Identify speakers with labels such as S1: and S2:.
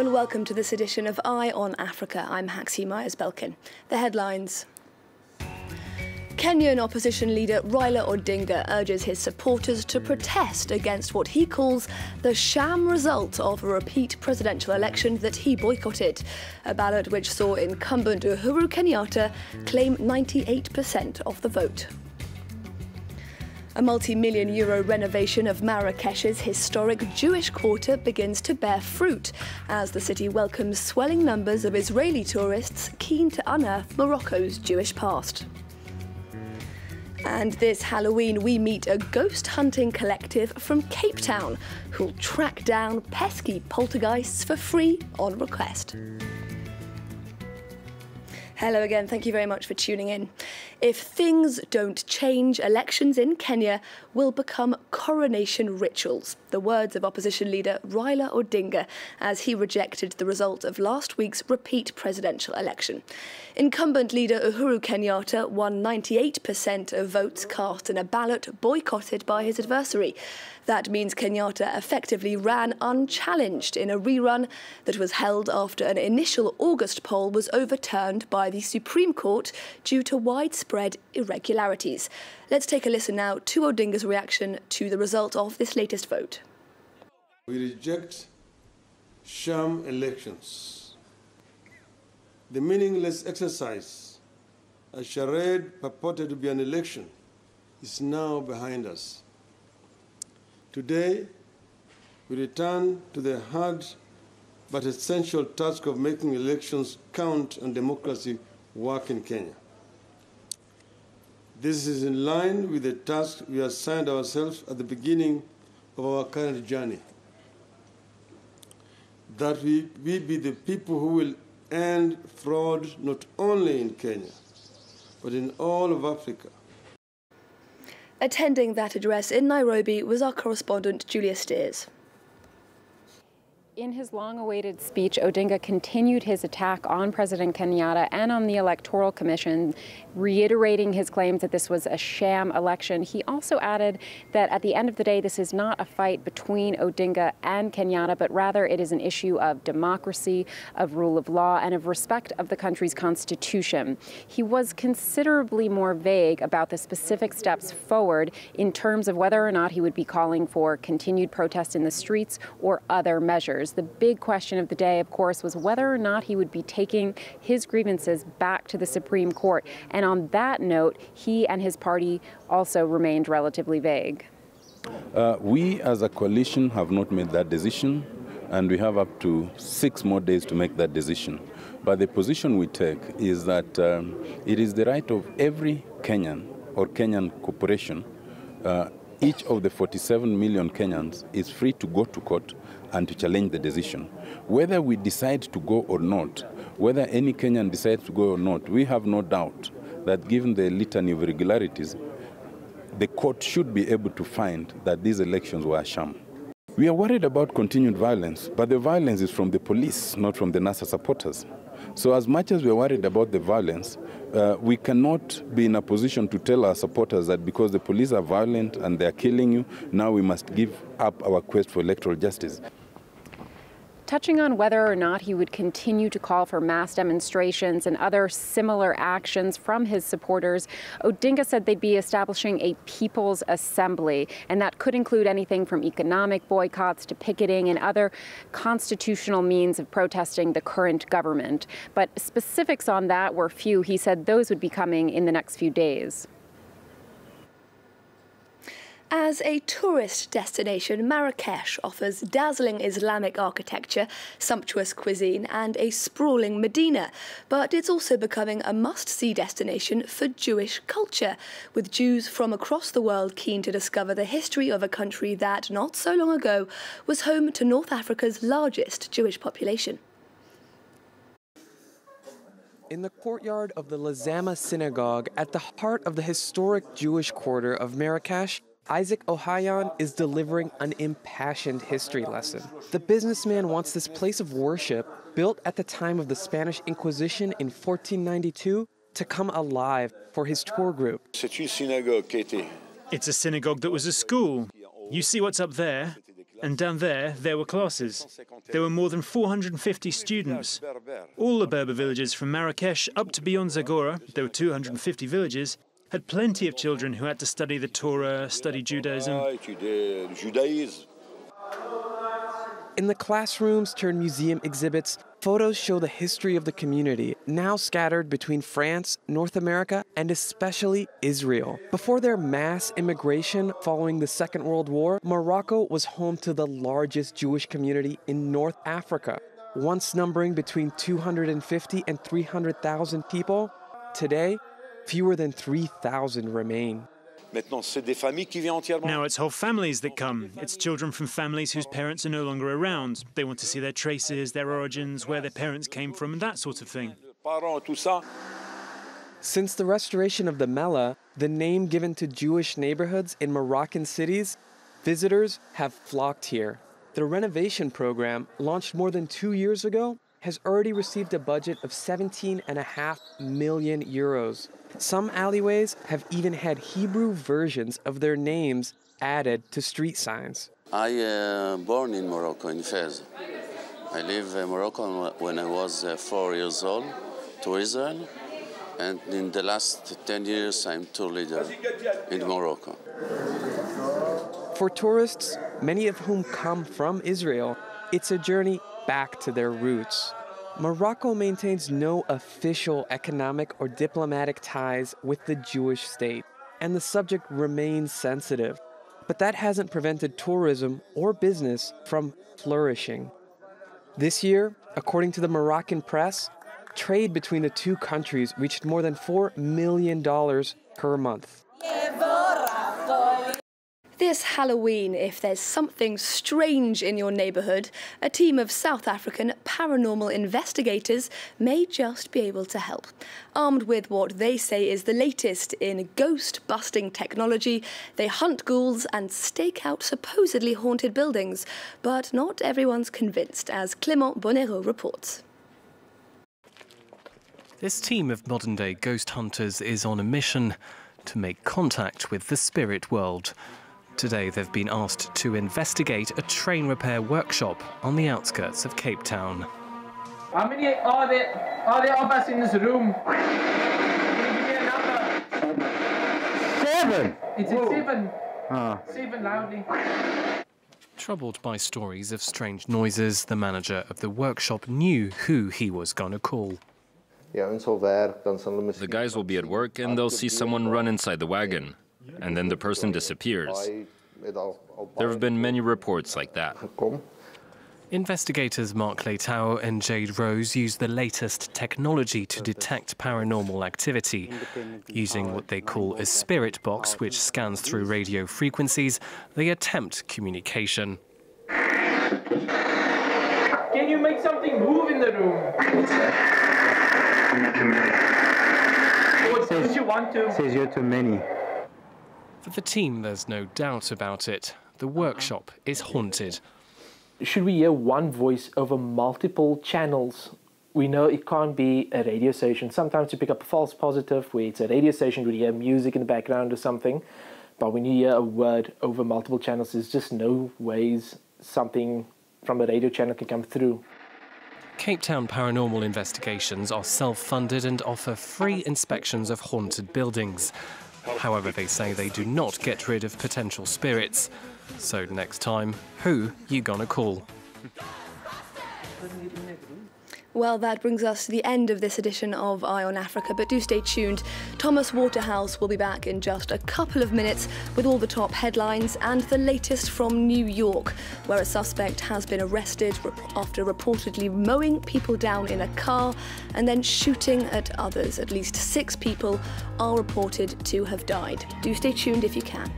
S1: and welcome to this edition of Eye on Africa. I'm Haxie Myers-Belkin. The headlines. Kenyan opposition leader Raila Odinga urges his supporters to protest against what he calls the sham result of a repeat presidential election that he boycotted, a ballot which saw incumbent Uhuru Kenyatta claim 98% of the vote. A multi-million euro renovation of Marrakesh's historic Jewish quarter begins to bear fruit as the city welcomes swelling numbers of Israeli tourists keen to unearth Morocco's Jewish past. And this Halloween, we meet a ghost hunting collective from Cape Town who'll track down pesky poltergeists for free on request. Hello again, thank you very much for tuning in. If things don't change, elections in Kenya will become coronation rituals. The words of opposition leader Raila Odinga as he rejected the result of last week's repeat presidential election. Incumbent leader Uhuru Kenyatta won 98% of votes cast in a ballot boycotted by his adversary. That means Kenyatta effectively ran unchallenged in a rerun that was held after an initial August poll was overturned by the Supreme Court due to widespread irregularities. Let's take a listen now to Odinga's reaction to the result of this latest vote.
S2: We reject sham elections. The meaningless exercise, a charade purported to be an election, is now behind us. Today, we return to the hard but essential task of making elections count and democracy work in Kenya. This is in line with the task we assigned ourselves at the beginning of our current journey. That we be the people who will end fraud not only in Kenya, but in all of Africa.
S1: Attending that address in Nairobi was our correspondent Julia Steers.
S3: In his long-awaited speech, Odinga continued his attack on President Kenyatta and on the Electoral Commission, reiterating his claims that this was a sham election. He also added that at the end of the day, this is not a fight between Odinga and Kenyatta, but rather it is an issue of democracy, of rule of law, and of respect of the country's constitution. He was considerably more vague about the specific steps forward in terms of whether or not he would be calling for continued protest in the streets or other measures. The big question of the day, of course, was whether or not he would be taking his grievances back to the Supreme Court. And on that note, he and his party also remained relatively vague.
S4: We as a coalition have not made that decision, and we have up to 6 more days to make that decision. But the position we take is that it is the right of every Kenyan or Kenyan corporation, each of the 47 million Kenyans is free to go to court and to challenge the decision. Whether we decide to go or not, whether any Kenyan decides to go or not, we have no doubt that given the litany of irregularities, the court should be able to find that these elections were a sham. We are worried about continued violence, but the violence is from the police, not from the NASA supporters. So as much as we are worried about the violence, we cannot be in a position to tell our supporters that because the police are violent and they are killing you, now we must give up our quest for electoral justice.
S3: Touching on whether or not he would continue to call for mass demonstrations and other similar actions from his supporters, Odinga said they'd be establishing a people's assembly, and that could include anything from economic boycotts to picketing and other constitutional means of protesting the current government. But specifics on that were few. He said those would be coming in the next few days.
S1: As a tourist destination, Marrakesh offers dazzling Islamic architecture, sumptuous cuisine and a sprawling Medina. But it's also becoming a must-see destination for Jewish culture, with Jews from across the world keen to discover the history of a country that, not so long ago, was home to North Africa's largest Jewish population.
S5: In the courtyard of the Lazama Synagogue, at the heart of the historic Jewish quarter of Marrakesh, Isaac Ohayon is delivering an impassioned history lesson. The businessman wants this place of worship, built at the time of the Spanish Inquisition in 1492, to come alive for his tour group.
S6: It's a synagogue that was a school. You see what's up there? And down there were classes. There were more than 450 students. All the Berber villages from Marrakesh up to beyond Zagora, there were 250 villages, had plenty of children who had to study the Torah, study Judaism.
S5: In the classrooms turned museum exhibits, photos show the history of the community, now scattered between France, North America, and especially Israel. Before their mass immigration following the Second World War, Morocco was home to the largest Jewish community in North Africa. Once numbering between 250 and 300,000 people, today, fewer than 3,000 remain.
S6: Now it's whole families that come. It's children from families whose parents are no longer around. They want to see their traces, their origins, where their parents came from, and that sort of thing.
S5: Since the restoration of the Mellah, the name given to Jewish neighborhoods in Moroccan cities, visitors have flocked here. The renovation program, launched more than 2 years ago, has already received a budget of 17.5 million euros. Some alleyways have even had Hebrew versions of their names added to street signs.
S7: I born in Morocco, in Fez. I live in Morocco when I was 4 years old to Israel, and in the last 10 years I'm tour leader in Morocco.
S5: For tourists, many of whom come from Israel, it's a journey back to their roots. Morocco maintains no official economic or diplomatic ties with the Jewish state, and the subject remains sensitive. But that hasn't prevented tourism or business from flourishing. This year, according to the Moroccan press, trade between the two countries reached more than $4 million per month.
S1: This Halloween, if there's something strange in your neighbourhood, a team of South African paranormal investigators may just be able to help. Armed with what they say is the latest in ghost-busting technology, they hunt ghouls and stake out supposedly haunted buildings. But not everyone's convinced, as Clément Bonero reports.
S8: This team of modern-day ghost hunters is on a mission to make contact with the spirit world. Today they've been asked to investigate a train repair workshop on the outskirts of Cape Town.
S9: How many are there of us in this room? Can you give me a number? 7! It's at 7. 7 loudly.
S8: Troubled by stories of strange noises, the manager of the workshop knew who he was going to call.
S10: The guys will be at work and they'll see someone run inside the wagon, and then the person disappears. There have been many reports like that.
S8: Investigators Mark Leitao and Jade Rose use the latest technology to detect paranormal activity. Using what they call a spirit box, which scans through radio frequencies, they attempt communication.
S9: Can you make something move in the room? Would you want to?
S11: Says you're too many.
S8: For the team, there's no doubt about it. The workshop is haunted.
S12: Should we hear one voice over multiple channels? We know it can't be a radio station. Sometimes you pick up a false positive where it's a radio station where you hear music in the background or something. But when you hear a word over multiple channels, there's just no ways something from a radio channel can come through.
S8: Cape Town Paranormal Investigations are self-funded and offer free inspections of haunted buildings. However, they say they do not get rid of potential spirits. So next time, who you gonna call?
S1: Well, that brings us to the end of this edition of Eye on Africa, but do stay tuned. Thomas Waterhouse will be back in just a couple of minutes with all the top headlines and the latest from New York, where a suspect has been arrested after reportedly mowing people down in a car and then shooting at others. At least 6 people are reported to have died. Do stay tuned if you can.